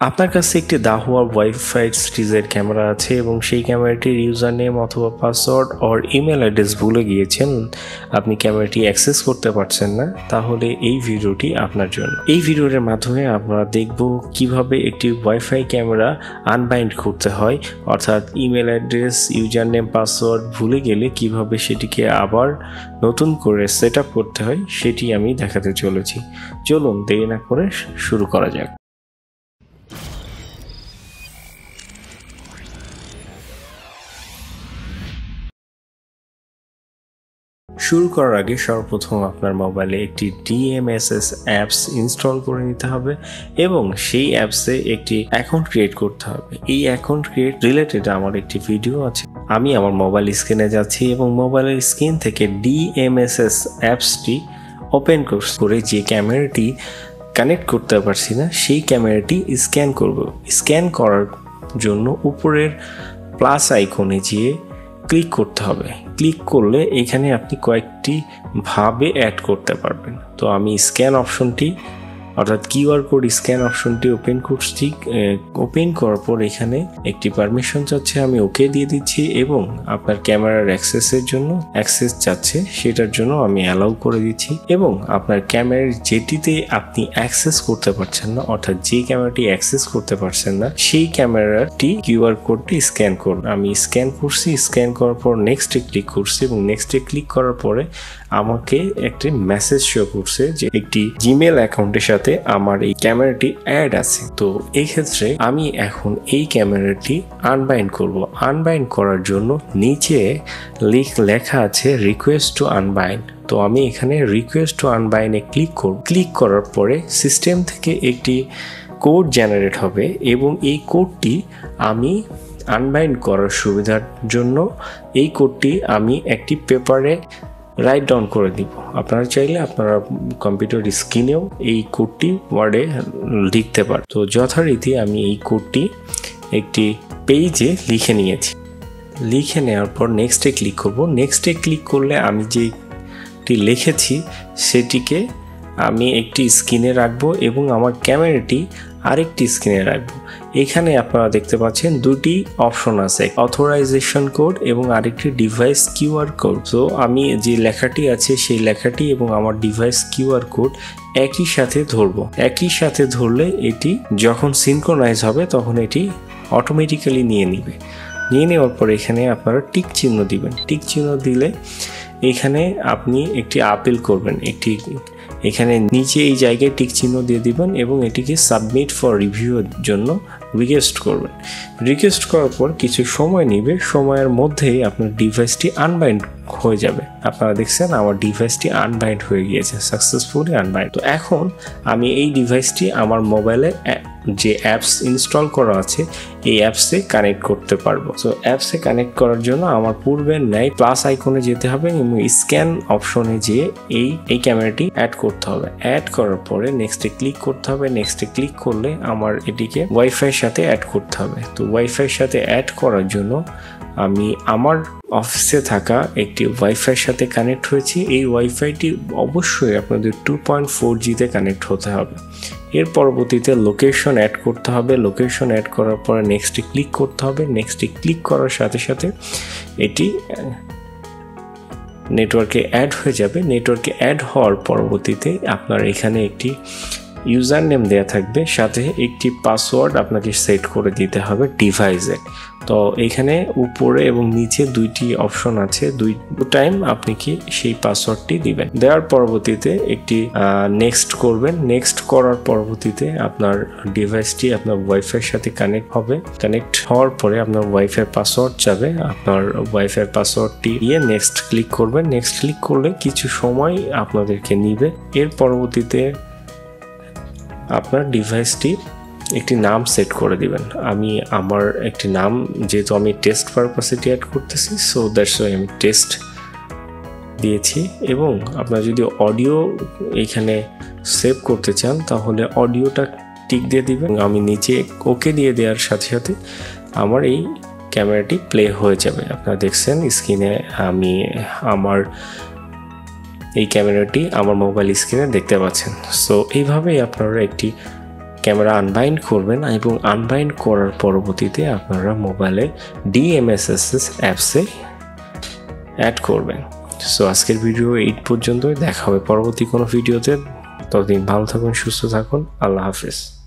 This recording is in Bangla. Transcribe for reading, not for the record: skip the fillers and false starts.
আপনার কাছে একটি দাহুয়া ওয়াইফাই সিরিজের ক্যামেরা আছে এবং সেই ক্যামেরাটির ইউজার নেম অথবা পাসওয়ার্ড অর ইমেল অ্যাড্রেস ভুলে গিয়েছেন, আপনি ক্যামেরাটি অ্যাক্সেস করতে পারছেন না, তাহলে এই ভিডিওটি আপনার জন্য। এই ভিডিওর মাধ্যমে আমরা দেখব কিভাবে একটি ওয়াইফাই ক্যামেরা আনবাইন্ড করতে হয়, অর্থাৎ email address, user name, password ভুলে গেলে কিভাবে সেটিকে আবার নতুন করে সেট আপ করতে হয় সেটি আমি দেখাতে চলেছি। চলুন দেরি না করে শুরু করা যাক। শুরু করার আগে সর্বপ্রথম আপনার মোবাইলে একটি DMSS অ্যাপস ইনস্টল করে নিতে হবে এবং সেই অ্যাপসে একটি অ্যাকাউন্ট ক্রিয়েট করতে হবে। এই অ্যাকাউন্ট ক্রিয়েট রিলেটেড আমার একটি ভিডিও আছে। আমি আমার মোবাইল স্ক্রিনে যাচ্ছি এবং মোবাইলের স্ক্রিন থেকে DMSS অ্যাপসটি ওপেন করে যে ক্যামেরাটি কানেক্ট করতে পারছি না সেই ক্যামেরাটি স্ক্যান করব। স্ক্যান করার জন্য উপরের প্লাস আইকনে গিয়ে ক্লিক করতে হবে। ক্লিক করলে এখানে আপনি কয়েকটি ভাবে অ্যাড করতে পারবেন। তো আমি স্ক্যান অপশনটি অর্থাৎ কিউআর কোড স্ক্যান অপশনটি ওপেন করছি। ওপেন করার পর এখানে একটি পারমিশন চাচ্ছে, আমি ওকে দিয়ে দিচ্ছি এবং আপনার ক্যামেরার অ্যাক্সেসের জন্য অ্যাক্সেস চাচ্ছে, সেটার জন্য আমি অ্যালাউ করে দিচ্ছি এবং আপনার ক্যামেরার যেটিতে আপনি অ্যাক্সেস করতে পারছেন না, অর্থাৎ যে ক্যামেরাটি অ্যাক্সেস করতে পারছেন না সেই ক্যামেরাটি কিউআর কোডটি স্ক্যান করুন। আমি স্ক্যান করছি, স্ক্যান করার পর নেক্সটে ক্লিক করছি এবং নেক্সটে ক্লিক করার পরে আমাকে একটি মেসেজ শো করছে যে একটি জিমেল অ্যাকাউন্টের সাথে আমার এই ক্যামেরাটি অ্যাড আছে। তো এই ক্ষেত্রে আমি এখন এই ক্যামেরাটি আনবাইন্ড করব। আনবাইন্ড করার জন্য নিচে লেখা আছে রিকোয়েস্ট টু আনবাইন্ড। তো আমি এখানে রিকোয়েস্ট টু আনবাইন্ডে ক্লিক করব। ক্লিক করার পরে সিস্টেম থেকে একটি কোড জেনারেট হবে এবং এই কোডটি আমি আনবাইন্ড করার সুবিধার জন্য এই কোডটি আমি একটি পেপারে রাইট ডাউন করে দিব। আপনারা চাইলে আপনারা কম্পিউটার স্ক্রিনেও এই কোডটি ওয়ার্ডে লিখতে পারেন। তো যথারীতি আমি এই কোডটি একটি পেজে লিখে নিয়েছি। লিখে নেওয়ার পর নেক্সটে ক্লিক করব। নেক্সটে ক্লিক করলে আমি যেটি লিখেছি সেটিকে আমি একটি স্ক্রিনে রাখবো এবং আমার ক্যামেরাটি আরেকটি স্ক্রিনে রাখবো। এখানে আপনারা দেখতে পাচ্ছেন দুটি অপশন আছে, অথরাইজেশন কোড এবং আরেকটি ডিভাইস কিউআর কোড। তো আমি যে লেখাটি আছে সেই লেখাটি এবং আমার ডিভাইস কিউআর কোড একই সাথে ধরবো। একই সাথে ধরলে এটি যখন সিনক্রোনাইজ হবে তখন এটি অটোমেটিক্যালি নিয়ে নিবে। নিয়ে নেওয়ার পর এখানে আপনারা টিক চিহ্ন দিবেন। টিক চিহ্ন দিলে এখানে আপনি একটি আপিল করবেন, এখানে নিচে এই জায়গায় টিক চিহ্ন দিয়ে দিবেন এবং এটিকে সাবমিট ফর রিভিউর জন্য রিকোয়েস্ট করবেন। রিকোয়েস্ট করার পর কিছু সময় নেবে, সময়ের মধ্যেই আপনার ডিভাইসটি আনবাইন্ড হয়ে যাবে। আপনারা দেখছেন আমার ডিভাইসটি আনবাইন্ড হয়ে গিয়েছে, সাকসেসফুলি আনবাইন্ড। তো এখন আমি এই ডিভাইসটি আমার মোবাইলে যে অ্যাপস ইনস্টল করা আছে এই অ্যাপসে কানেক্ট করতে পারবো। তো অ্যাপসে কানেক্ট করার জন্য আমার পূর্বের ন্যায় প্লাস আইকনে যেতে হবে এবং স্ক্যান অপশনে যেয়ে এই ক্যামেরাটি অ্যাড করতে হবে। অ্যাড করার পরে নেক্সটে ক্লিক করতে হবে। নেক্সটে ক্লিক করলে আমার এটিকে ওয়াইফাইয়ের সাথে অ্যাড করতে হবে। তো ওয়াইফাইয়ের সাথে অ্যাড করার জন্য আমি আমার অফিসে থাকা একটি ওয়াইফাইয়ের সাথে কানেক্ট হয়েছি। এই ওয়াইফাইটি অবশ্যই আপনাদের 2.4Gতে কানেক্ট হতে হবে। এর পরবর্তীতে লোকেশন অ্যাড করতে হবে। লোকেশন অ্যাড করার পরে নেক্সটে ক্লিক করতে হবে। নেক্সটে ক্লিক করার সাথে সাথে এটি নেটওয়ার্কে অ্যাড হয়ে যাবে। নেটওয়ার্কে অ্যাড হওয়ার পরবর্তীতে আপনার এখানে একটি ইউজার নেম দেওয়া থাকবে, সাথে একটি পাসওয়ার্ড আপনাকে সেট করে দিতে হবে ডিভাইসে। তো এখানে উপরে এবং নিচে দুইটি অপশন আছে, দুই টাইম আপনি কি সেই পাসওয়ার্ডটি দিবেন। দেওয়ার পরবর্তীতে একটি নেক্সট করবেন। নেক্সট করার পরবর্তীতে আপনার ডিভাইসটি আপনার ওয়াইফাইয়ের সাথে কানেক্ট হবে। কানেক্ট হওয়ার পরে আপনার ওয়াইফাই পাসওয়ার্ড যাবে। আপনার ওয়াইফাই পাসওয়ার্ডটি দিয়ে নেক্সট ক্লিক করবেন। নেক্সট ক্লিক করলে কিছু সময় আপনাদেরকে নিবে। এর পরবর্তীতে আপনার ডিভাইসটি একটি নাম সেট করে দিবেন। আমি আমার একটি নাম, যেহেতু আমি টেস্ট পারপাসে অ্যাড করতেছি, সো দ্যাটস ওয়াই আমি টেস্ট দিয়েছি। এবং আপনার যদি অডিও এখানে সেভ করতে চান তাহলে অডিওটা টিক দিয়ে দিবেন। আমি নিচে ওকে দিয়ে দেওয়ার সাথে সাথে আমার এই ক্যামেরাটি প্লে হয়ে যাবে। আপনারা দেখছেন স্ক্রিনে আমি আমার এই ক্যামেরাটি আমার মোবাইল স্ক্রিনে দেখতে পাচ্ছেন। সো এইভাবেই আপনারা একটি ক্যামেরা আনবাইন্ড করবেন এবং আনবাইন্ড করার পরবর্তীতে আপনারা মোবাইলে DMSSS অ্যাপসে অ্যাড করবেন। সো আজকের ভিডিও এই পর্যন্তই, দেখা হবে পরবর্তী কোনো ভিডিওতে। ততদিন ভালো থাকুন, সুস্থ থাকুন, আল্লাহ হাফেজ।